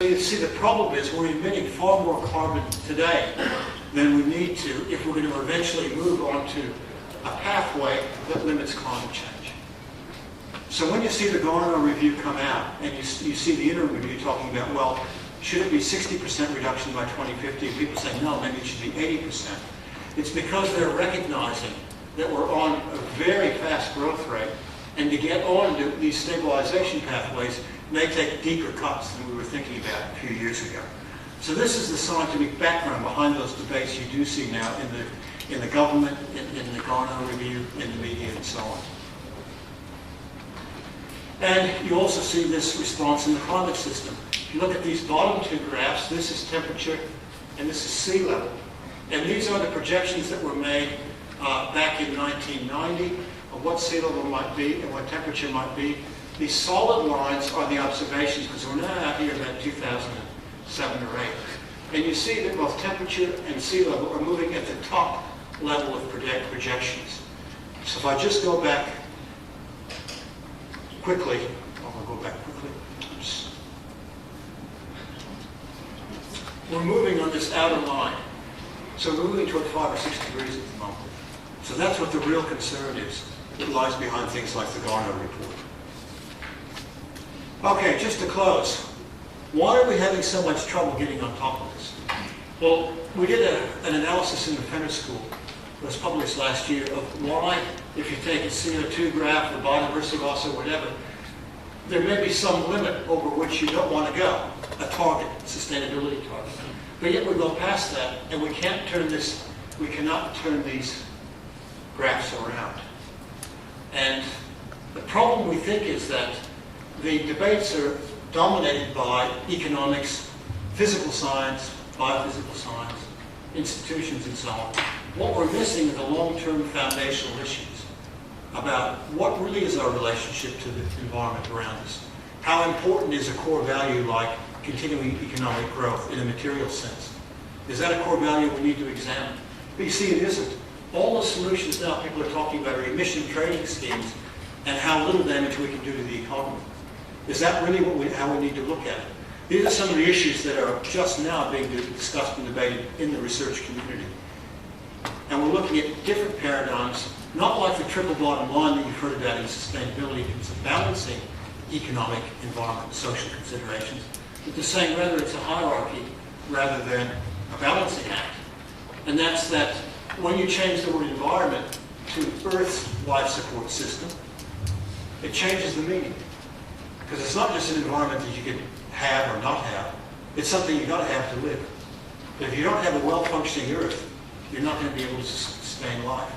You see, the problem is we're emitting far more carbon today than we need to if we're going to eventually move on to a pathway that limits climate change. So when you see the Garner review come out and you see the interim review talking about, well, should it be 60% reduction by 2050? And people say, no, maybe it should be 80%. It's because they're recognizing that we're on a very fast growth rate, and to get on to these stabilization pathways may take deeper cuts than we were thinking about a few years ago. So this is the scientific background behind those debates you do see now in the government, in the Garner review, in the media, and so on. And you also see this response in the climate system. If you look at these bottom two graphs, this is temperature and this is sea level. And these are the projections that were made back in 1990 of what sea level might be and what temperature might be. These solid lines are the observations, because we're now out here about 2007 or 8. And you see that both temperature and sea level are moving at the top level of projections. So if I just go back quickly, Oops. We're moving on this outer line. So we're moving toward 5 or 6 degrees at the moment. So that's what the real concern is that lies behind things like the Garner report. Okay, just to close, why are we having so much trouble getting on top of this? Well, we did an analysis in the Fenner School that was published last year of why, if you take a CO2 graph or biodiversity loss or whatever, there may be some limit over which you don't want to go, a target, a sustainability target. But yet we go past that, and we cannot turn these graphs around. And the problem, we think, is that the debates are dominated by economics, physical science, biophysical science, institutions, and so on. What we're missing are the long-term foundational issues about what really is our relationship to the environment around us. How important is a core value like continuing economic growth in a material sense? Is that a core value we need to examine? But you see, it isn't. All the solutions now people are talking about are emission trading schemes and how little damage we can do to the economy. Is that really how we need to look at it? These are some of the issues that are just now being discussed and debated in the research community. And we're looking at different paradigms, not like the triple bottom line that you've heard about in sustainability, it's balancing economic, environment, social considerations, but they're saying rather it's a hierarchy rather than a balancing act. And that's that when you change the word environment to Earth's life support system, it changes the meaning. Because it's not just an environment that you can have or not have, it's something you've got to have to live. But if you don't have a well-functioning Earth, you're not going to be able to sustain life.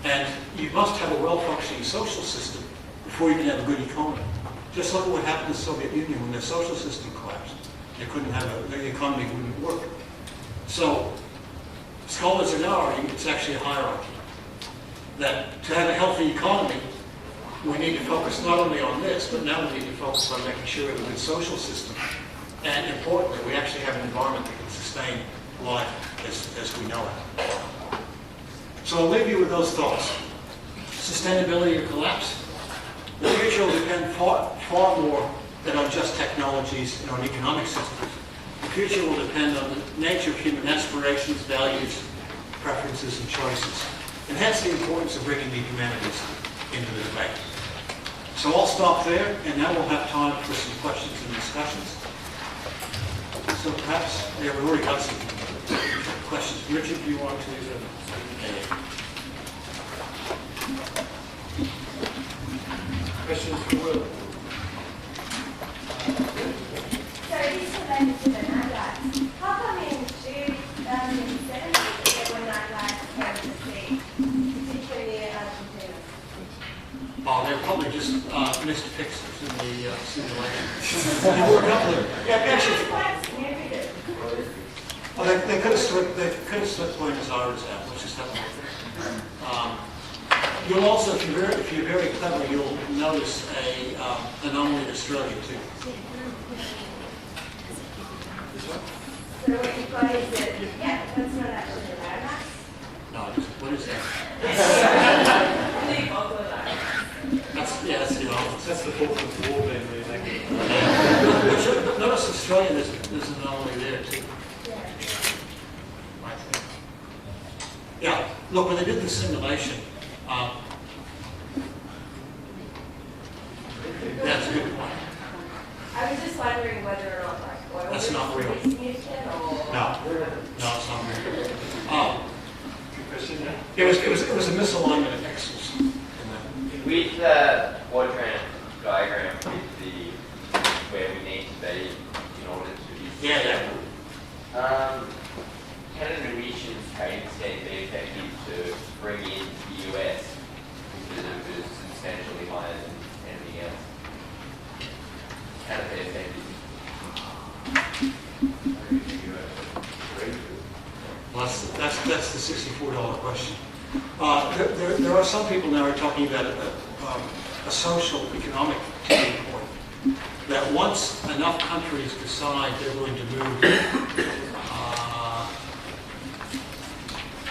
And you must have a well-functioning social system before you can have a good economy. Just look at what happened in the Soviet Union when their social system collapsed. They couldn't have the economy wouldn't work. So scholars are now arguing it's actually a hierarchy. That to have a healthy economy, we need to focus not only on this, but now we need to focus on making sure we have a good social system. And importantly, we actually have an environment that can sustain life as we know it. So I'll leave you with those thoughts. Sustainability or collapse? The future will depend far more than on just technologies and on economic systems. The future will depend on the nature of human aspirations, values, preferences, and choices. And hence the importance of bringing the humanities into the debate. So I'll stop there, and now we'll have time for some questions and discussions. So perhaps, yeah, we've already got some questions. Richard, do you want to? Questions for Will? So this related to the night lights. How come in June 2007 there were night lights over the sea, particularly in Argentina? Oh, they're probably just missed pixels in the simulation. They were up there. Yeah, actually. It's quite significant. Well, they could have slipped Buenos Aires out, which is definitely. You'll also, if you're very clever, you'll notice a anomaly in Australia too. This one? So what you've got is that, yeah, that's not actually a paradox. No, what is that? That's the opposite. That's the Falklands War being reenacted. But notice the Australia, there's an anomaly there too, Yeah. I think. Yeah, look, when they did the simulation, that's a good point. I was just wondering whether or not like oil That's not real. is significant or. No, it's not real. It was a misalignment of pixels. In that. With the quadrant diagram with the where we need to be in order to be Yeah. can an emissions trading scheme be effective to bring in the US because it was substantially higher than anything else? Can it be effective? Well, that's the $64 question. There are some people now who are talking about a social economic tipping point, that once enough countries decide they're going to move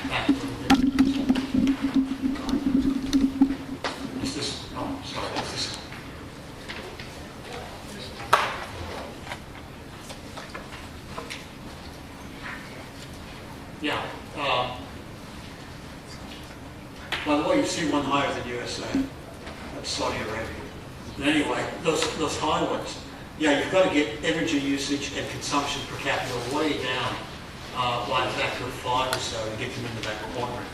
back a little bit. Is this? Oh, sorry. Is this? Yeah. By the way, you see one higher than USA. That's Saudi Arabia. But anyway, those high ones, yeah, you've got to get energy usage and consumption per capita way down by a factor of 5 or so to get them into that quadrant.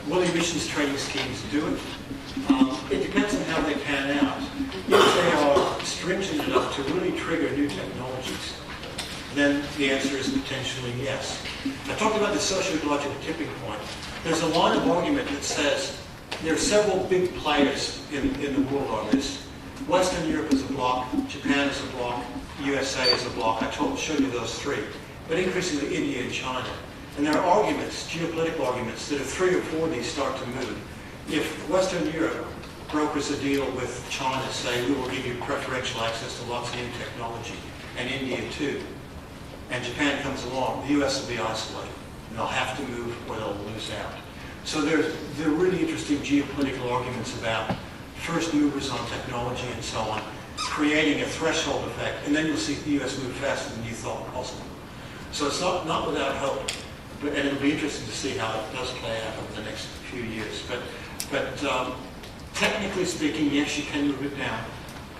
Will emissions trading schemes do it? It depends on how they pan out. If they are stringent enough to really trigger new technologies, then the answer is potentially yes. I talked about the socio-ecological tipping point. There's a line of argument that says there are several big players in the world on this. Western Europe is a block, Japan is a block, USA is a block. I showed you those three. But increasingly India and China. And there are arguments, geopolitical arguments, that if 3 or 4 of these start to move, if Western Europe brokers a deal with China, say we will give you preferential access to lots of new technology, and India too, and Japan comes along, the US will be isolated. And they'll have to move or they'll lose out. So there are really interesting geopolitical arguments about first movers on technology and so on, creating a threshold effect, and then you'll see the US move faster than you thought possible. So it's not without hope, and it'll be interesting to see how it does play out over the next few years. But technically speaking, yes, you can move it down.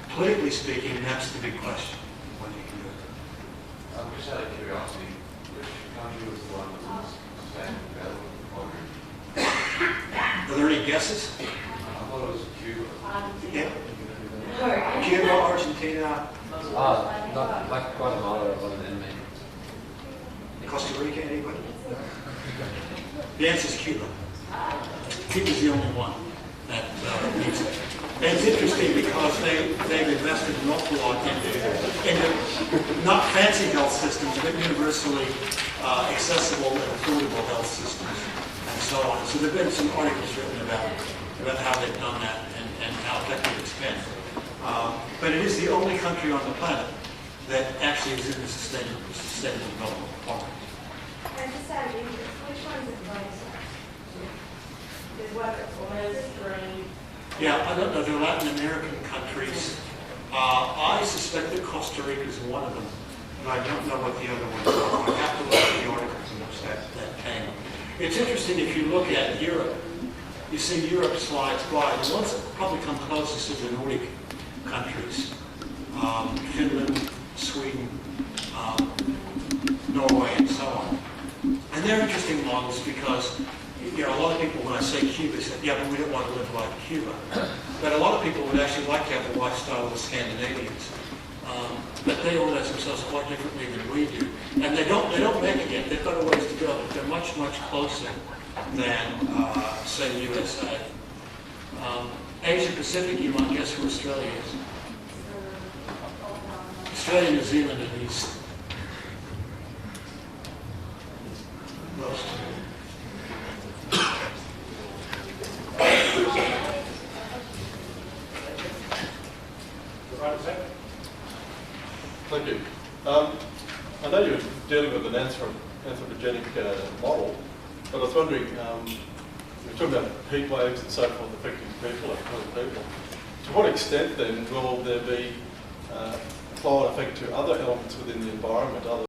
Politically speaking, that's the big question, when you can do it. Just out of curiosity, which country was the one that was sustainable development quadrant? Are there any guesses? I thought it was Cuba. Yeah. Cuba, Argentina, Not like Guatemala wasn't an enemy. Costa Rica, anybody? The answer is Cuba. Cuba's the only one that needs it. And it's interesting because they've invested an awful lot into not fancy health systems, but universally accessible and affordable health systems and so on. So there have been some articles written about how they've done that and how effective it's been. But it is the only country on the planet that actually is in the sustainable development program. And just out of interest, which one's the closest? Is one that's almost green? Yeah, I don't know. They're Latin American countries. I suspect that Costa Rica is one of them, but I don't know what the other ones are. I have to look at the articles in which that came. It's interesting if you look at Europe. You see Europe slides by. The ones that probably come closest are the Nordic countries. Finland, Sweden, Norway, and so on. And they're interesting models because a lot of people, when I say Cuba, say, yeah, but we don't want to live like Cuba. But a lot of people would actually like to have the lifestyle of the Scandinavians. But they organize themselves quite differently than we do. And they don't make it yet. They've got a ways to go, but they're much, much closer than, say, the USA. Asia Pacific, you might guess who Australia is. Australia, New Zealand, and East. Those two. Thank you. I know you're dealing with an anthropogenic model, but I was wondering, you're talking about heat waves and so forth affecting people and other people. To what extent then will there be flow-on effect to other elements within the environment, other